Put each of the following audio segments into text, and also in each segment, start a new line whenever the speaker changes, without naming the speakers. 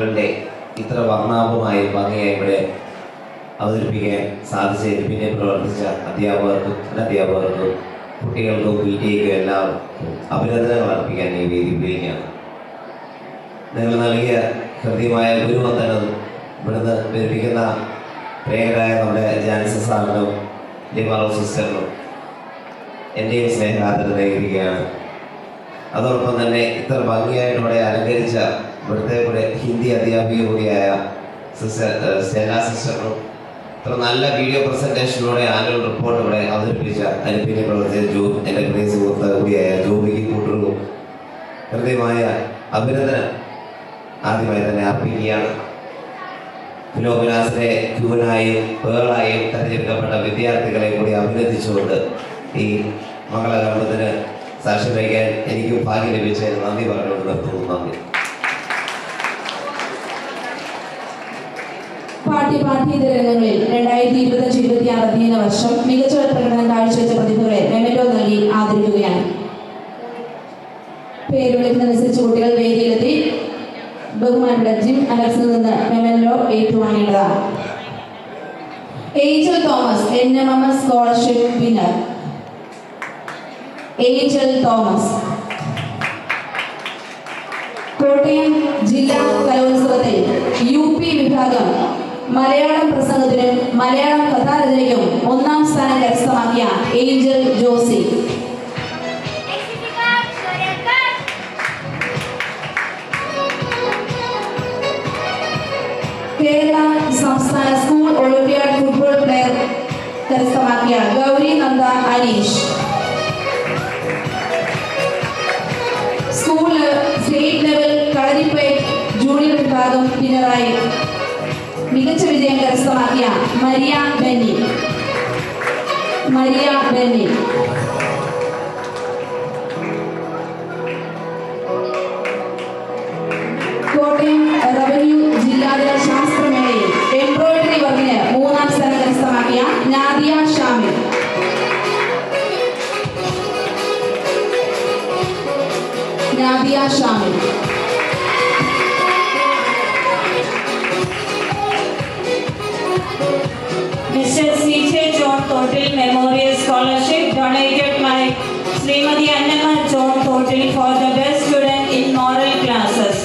ആനുവലിൻ്റെ ഇത്ര വർണ്ണാഭമായി ഭംഗിയായി ഇവിടെ അവതരിപ്പിക്കാൻ സാധിച്ചതിന് പിന്നെ പ്രവർത്തിച്ച അധ്യാപകർക്കും അധ്യാപകർക്കും കുട്ടികൾക്കും പി ടി എക്കും എല്ലാം അഭിനന്ദനങ്ങൾ അർപ്പിക്കാൻ ഈ വേദി ഉപയോഗിക്കുകയാണ്. നിങ്ങൾ നൽകിയ ഹൃദ്യമായ ഗുരുവന്ദനം ഇവിടുന്ന് വിരമിക്കുന്ന പ്രിയങ്കരായ നമ്മുടെ ജാൻസി സാറിനും ലിമാറോ സിസ്റ്ററിനും എൻ്റെയും സ്നേഹാദരം നേരിടുകയാണ്. അതോടൊപ്പം തന്നെ ഇത്ര ഭംഗിയായിട്ട് ഇവിടെ അലങ്കരിച്ച ഇവിടുത്തെ കൂടെ ഹിന്ദി അധ്യാപിക കൂടിയായ സിസ്റ്റർ സ്റ്റെല്ല സിസ്റ്ററിനും ഇത്ര നല്ല വീഡിയോ പ്രസൻറ്റേഷനിലൂടെ ആനുവൽ റിപ്പോർട്ട് ഇവിടെ അവതരിപ്പിച്ച അനുപിന്നെ പ്രവർത്തിച്ച എൻ്റെ പ്രിയ സുഹൃത്ത് കൂടിയായ ജോബിക്ക് കൂട്ടുകയും ഹൃദ്യമായ അഭിനന്ദനം ആദ്യമായി തന്നെ അർപ്പിക്കുകയാണ്. ഫിലോമിനാസിലെ ക്യൂനായും പേളായും തെരഞ്ഞെടുക്കപ്പെട്ട വിദ്യാർത്ഥികളെ കൂടി അഭിനന്ദിച്ചുകൊണ്ട് ഈ മംഗളകർമ്മത്തിന് സാക്ഷ്യം വഹിക്കാൻ എനിക്കും ഭാഗ്യം ലഭിച്ചതിന് നന്ദി പറഞ്ഞുകൊണ്ട് നിർത്തുന്നു. നന്ദി.
പാഠ്യേതര രംഗങ്ങളിൽ 2025-26 അധ്യയന വർഷം മികച്ച പ്രകടനം കാഴ്ചവെച്ച പ്രതിഭകളെ മെമന്റോ നൽകി ആദരിക്കുകയാണ്. പേര് വിളിക്കുന്നതനുസരിച്ച് കുട്ടികൾ വേദിയിലെത്തി ബഹുമാനപ്പെട്ട ജിം അലക്സിൽ നിന്ന് മെമന്റോ ഏറ്റുവാങ്ങേണ്ടതാണ്. ഏഞ്ചൽ തോമസ് NMMS സ്കോളർഷിപ്പ് വിന്നർ. ഏഞ്ചൽ തോമസ് കോട്ടയം ജില്ലാ കലോത്സവത്തിൽ UP വിഭാഗം മലയാളം പ്രസംഗത്തിനും മലയാളം കഥാരചനയ്ക്കും 1ാം സ്ഥാനം കരസ്ഥമാക്കിയ ഏഞ്ചൽ ജോസി. കേരള സംസ്ഥാന സ്കൂൾ ഒളിമ്പ്യാഡ് ഫുട്ബോൾ പ്ലെയർ കരസ്ഥമാക്കിയ Gauri Nanda Aneesh. School state level Kalaripayattu junior വിഭാഗം വിന്നറായി മികച്ച വിജയം കരസ്ഥമാക്കിയ മരിയ ബെന്നി. കോട്ടയം റവന്യൂ ജില്ലാതല ശാസ്ത്രമേളയിൽ എംബ്രോയിഡറി വർക്കിന് 3ാം സ്ഥാനം കരസ്ഥമാക്കിയ Nadia Shamil.
Mr. C.J. John Thotil Memorial Scholarship donated by Srimati Annamma John Thotil for the best student in moral classes.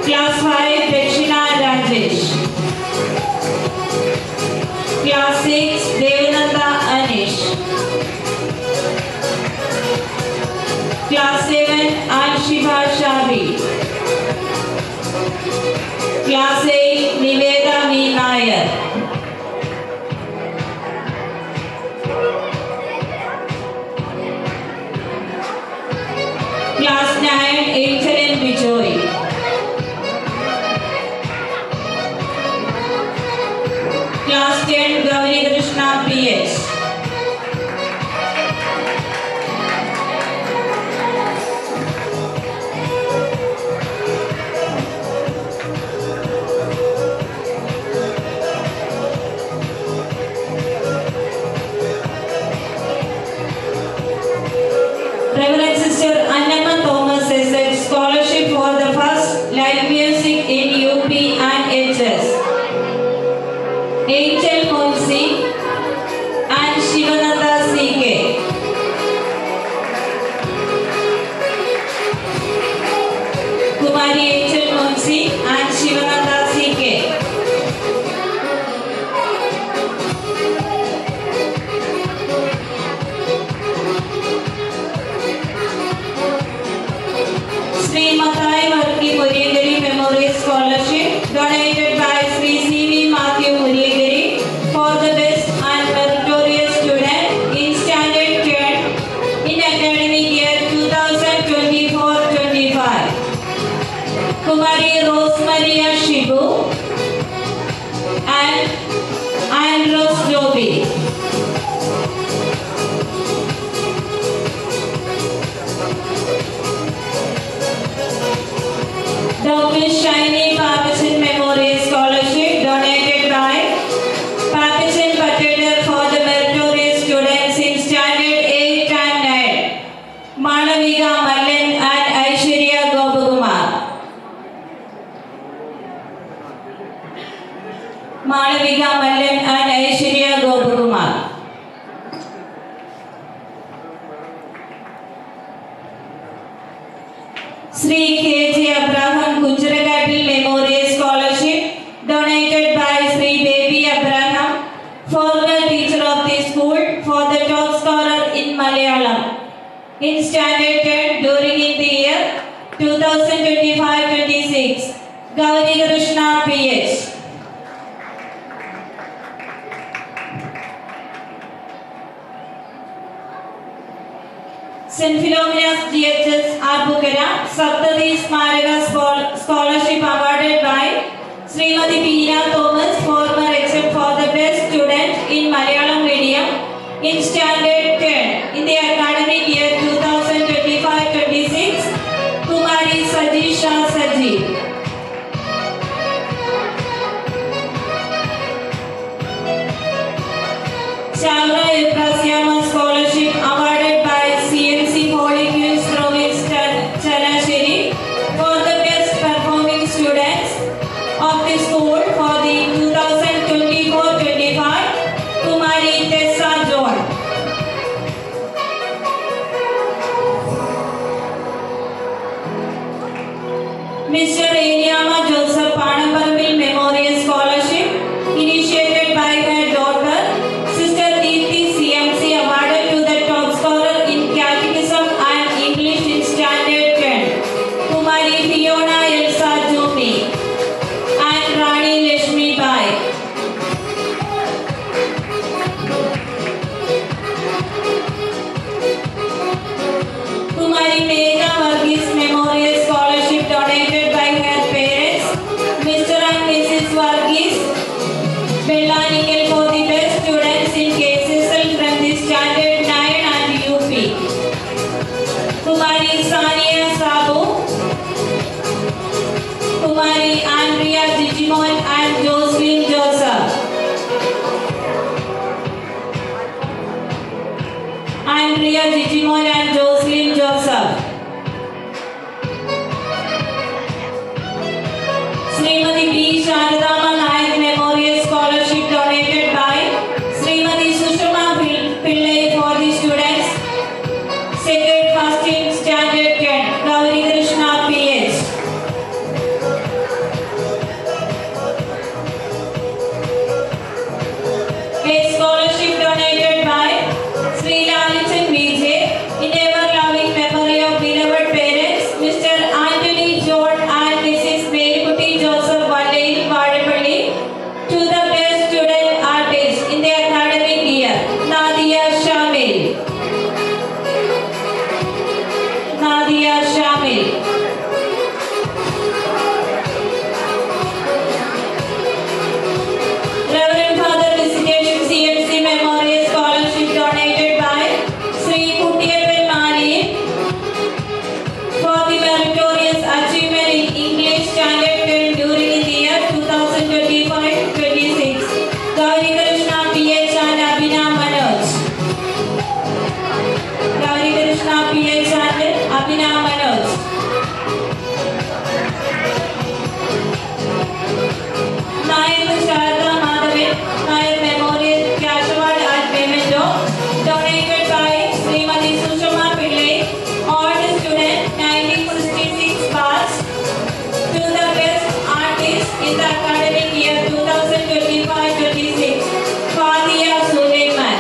Class 5 Dakshina Rajesh. Class 6 Devananda Anish. Class 7 Anshiba Shabi. Class 8 Niveda V. Nair. Class 9 Angel Bijoy. Class 10 Gauri Krishna P.S. Reverend Sister Annamma Thomas is a scholarship for the first live music in UP and HS. Angel Monsi and Malavika Mallan and Aishwarya Gopakumar. Sri K.J. Abraham Kunjaragatil Memorial Scholarship donated by Sri Baby Abraham, former teacher of the school, for the top scorer in Malayalam in Standard 10 during the year 2025-26. Gauri Krishna P.H. St. Philomena's GHS Arbukara Saptadi Smaraka Scholarship awarded by Srimati Peena Thomas, former except for the best student in Malayalam medium in Standard 10 in the academic year 2025-26, Kumari Sajisha Saji. Chavla Euphrasiama Scholarship awarded by CMC Holy Queens Province Chanasheri for the best performing students of the school for the 2024-25, Kumari Tessa John. Mr. Eliama Joseph Panaparbil Memorial Scholarship initiated by her daughter, Sister Deepthi CMC, awarded to the top scorer in Catechism and English in Standard 10, Kumari Fiona Elsa Jumi and Rani Lashmi Bai. Kumari Megha Varghese Memorial Scholarship donated by her parents, Mr. and Mrs. Varghese Bellanical, for the best students in KSSL from the Standard 9 and UP. Kumari Sania Sabu, Kumari Andrea Digimon and Jocelyn Joseph. Andrea Digimon and Jocelyn Joseph. Srimati B. Sharadama Nayak Memorial Scholarship donated by Srimati Sushma Pillai for the students second first in Standard 10, Gauri Krishna P.H. A scholarship donated by Sri Lalitan Vijay in ever-loving memory of beloved parents, Mr. Anthony John and Mrs. Merikuti Joseph Valleil Vadapalli, to the best student artist in the academic year, Nadia Shamil. Nadia Shamil. Reverend Father Visitation CMC Memorial Scholarship donated by Sri Kuttiyappan Mari for the meritorious achievement in English Standard 10 during the year 2025-26. Gauri Krishna P.H. and Abhina Manoj. Gauri Krishna P.H. and Abhina Manoj. Nayak Sharada Madhavan Nayak Memorial Cash Award at Memento donated by Srimati Sushma Pillai, all student 1966 batch, to the best artist in the academic year 2025-26, Fadia Suleiman.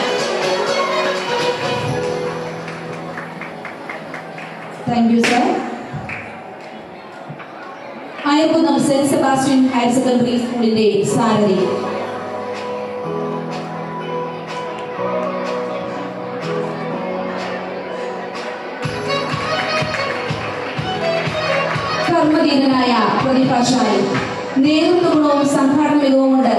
Thank you, sir. Ayappunnam St. Sebastian Higher Secondary സ്കൂളിന്റെ സാരഥി. കർമ്മധീരനായ പ്രതിഭാശാലി, നേതൃത്വ ഗുണവും സംഘാടന മികവും കൊണ്ട്